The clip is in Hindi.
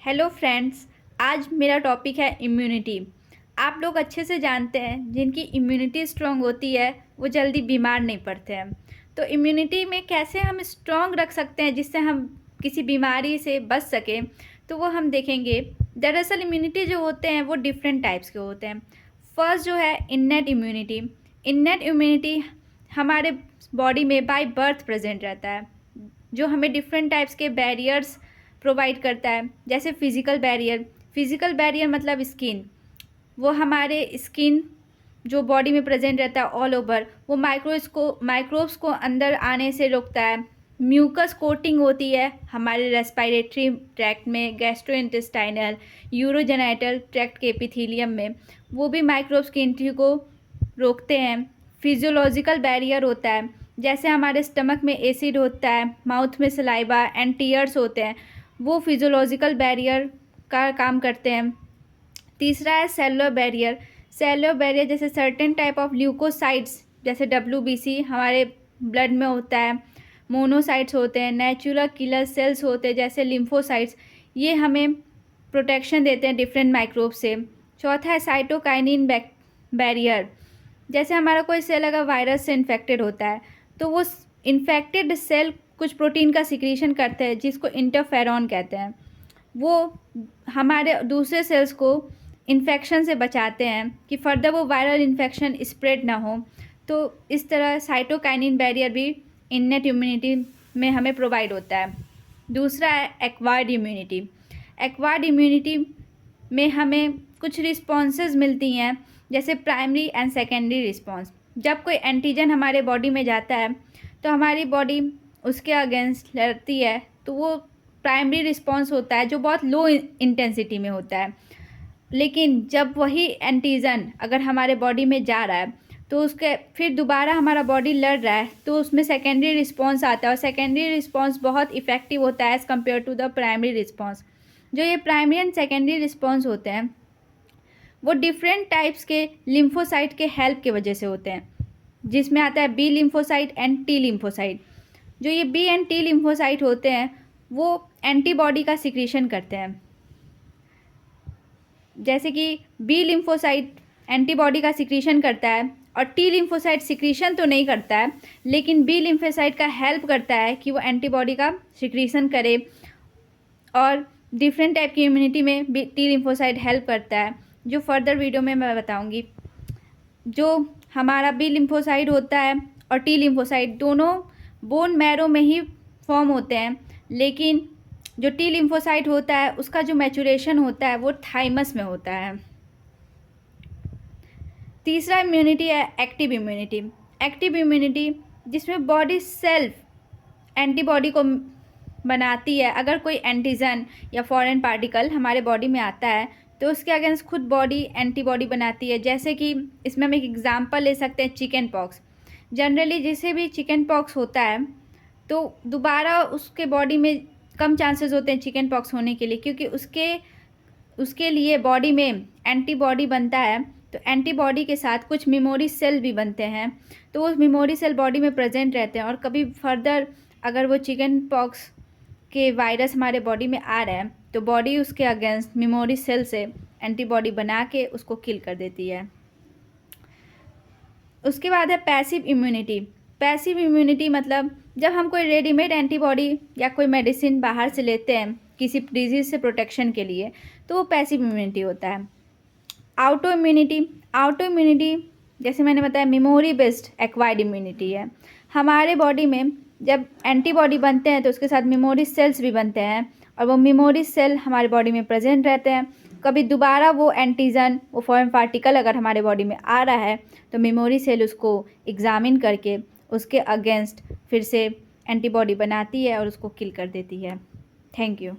Hello friends. आज मेरा टॉपिक है इम्यूनिटी। आप लोग अच्छे से जानते हैं जिनकी इम्यूनिटी स्ट्रांग होती है वो जल्दी बीमार नहीं पड़ते हैं। तो इम्यूनिटी में कैसे हम स्ट्रांग रख सकते हैं जिससे हम किसी बीमारी से बच सकें, तो वो हम देखेंगे। दरअसल इम्यूनिटी जो होते हैं वो डिफरेंट टाइप्स के होते हैं। फर्स्ट जो है इन्नेट इम्यूनिटी। इन्नेट इम्यूनिटी हमारे बॉडी में बाय बर्थ प्रेजेंट रहता है, जो हमें डिफरेंट टाइप्स के बैरियर्स प्रोवाइड करता है। जैसे फिज़िकल बैरियर मतलब स्किन, वो हमारे स्किन जो बॉडी में प्रेजेंट रहता है ऑल ओवर, वो माइक्रोब्स को अंदर आने से रोकता है। म्यूकस कोटिंग होती है हमारे रेस्पिरेटरी ट्रैक्ट में, गैस्ट्रोइंटेस्टाइनल, यूरोजेनाइटल ट्रैक्ट के एपिथेलियम में, वो भी माइक्रोब्स की एंट्री को रोकते हैं। फिजियोलॉजिकल बैरियर होता है, जैसे हमारे स्टमक में एसिड होता है, माउथ में सलाइवा एंड टीयर्स होते हैं, वो फिजियोलॉजिकल बैरियर का काम करते हैं। तीसरा है सेलुलर बैरियर। सेलुलर बैरियर जैसे सर्टेन टाइप ऑफ ल्यूकोसाइट्स, जैसे WBC हमारे ब्लड में होता है, मोनोसाइट्स होते हैं, नेचुरल किलर सेल्स होते हैं जैसे लिम्फोसाइट्स, ये हमें प्रोटेक्शन देते हैं डिफरेंट माइक्रोब से। चौथा है साइटोकाइनिन बैरियर। जैसे हमारा कोई सेल अगर वायरस से इन्फेक्टेड होता है तो वो इन्फेक्टेड सेल कुछ प्रोटीन का सिक्रीशन करते हैं जिसको इंटरफेरॉन कहते हैं। वो हमारे दूसरे सेल्स को इन्फेक्शन से बचाते हैं कि फर्दर वो वायरल इन्फेक्शन स्प्रेड ना हो। तो इस तरह साइटोकाइनिन बैरियर भी इन्नेट इम्यूनिटी में हमें प्रोवाइड होता है। दूसरा है एक्वायर्ड इम्यूनिटी। एक्वायर्ड इम्यूनिटी में हमें कुछ रिस्पॉन्सेज मिलती हैं, जैसे प्राइमरी एंड सेकेंडरी रिस्पॉन्स। जब कोई एंटीजन हमारे बॉडी में जाता है तो हमारी बॉडी उसके अगेंस्ट लड़ती है, तो वो प्राइमरी रिस्पॉन्स होता है जो बहुत लो इंटेंसिटी में होता है। लेकिन जब वही एंटीजन अगर हमारे बॉडी में जा रहा है तो उसके फिर दोबारा हमारा बॉडी लड़ रहा है, तो उसमें सेकेंडरी रिस्पॉन्स आता है, और सेकेंडरी रिस्पॉन्स बहुत इफ़ेक्टिव होता है as compare to the primary response. जो ये प्राइमरी एंड सेकेंडरी रिस्पॉन्स होते हैं वो डिफरेंट टाइप्स के लिम्फोसाइट के हेल्प के वजह से होते हैं, जिसमें आता है B lymphocyte and T lymphocyte. जो ये बी एंड टी लिम्फोसाइट होते हैं वो एंटीबॉडी का सिक्रीशन करते हैं। जैसे कि बी लिम्फोसाइट एंटीबॉडी का सिक्रीशन करता है और टी लिम्फोसाइट सिक्रीशन तो नहीं करता है, लेकिन बी लिम्फोसाइट का हेल्प करता है कि वो एंटीबॉडी का सिक्रीशन करे। और डिफरेंट टाइप की इम्यूनिटी में टी लिम्फोसाइट हेल्प करता है, जो फर्दर वीडियो में मैं बताऊंगी। जो हमारा बी लिम्फोसाइट होता है और टी लिम्फोसाइट दोनों बोन मैरो में ही फॉर्म होते हैं, लेकिन जो टी लिम्फोसाइट होता है उसका जो मैचुरेशन होता है वो थाइमस में होता है। तीसरा इम्यूनिटी है एक्टिव इम्यूनिटी। एक्टिव इम्यूनिटी जिसमें बॉडी सेल्फ एंटीबॉडी को बनाती है। अगर कोई एंटीजन या फॉरेन पार्टिकल हमारे बॉडी में आता है तो उसके अगेंस्ट खुद बॉडी एंटीबॉडी बनाती है। जैसे कि इसमें हम एक एग्जांपल ले सकते हैं, चिकन पॉक्स। जनरली जिसे भी चिकन पॉक्स होता है तो दोबारा उसके बॉडी में कम चांसेस होते हैं चिकन पॉक्स होने के लिए, क्योंकि उसके लिए बॉडी में एंटीबॉडी बनता है। तो एंटीबॉडी के साथ कुछ मेमोरी सेल भी बनते हैं, तो वो मेमोरी सेल बॉडी में प्रेजेंट रहते हैं, और कभी फर्दर अगर वो चिकन पॉक्स के वायरस हमारे बॉडी में आ रहे हैं तो बॉडी उसके अगेंस्ट मेमोरी सेल से एंटीबॉडी बना के उसको किल कर देती है। उसके बाद है पैसिव इम्यूनिटी। पैसिव इम्यूनिटी मतलब जब हम कोई रेडीमेड एंटीबॉडी या कोई मेडिसिन बाहर से लेते हैं किसी डिजीज़ से प्रोटेक्शन के लिए, तो वो पैसिव इम्यूनिटी होता है। ऑटो इम्यूनिटी जैसे मैंने बताया मेमोरी बेस्ड एक्वायर्ड इम्यूनिटी है। हमारे बॉडी में जब एंटीबॉडी बनते हैं तो उसके साथ मेमोरी सेल्स भी बनते हैं, और वो मेमोरी सेल हमारे बॉडी में प्रेजेंट रहते हैं। कभी दोबारा वो एंटीजन, वो फॉरेन पार्टिकल अगर हमारे बॉडी में आ रहा है तो मेमोरी सेल उसको एग्जामिन करके उसके अगेंस्ट फिर से एंटीबॉडी बनाती है और उसको किल कर देती है। Thank you.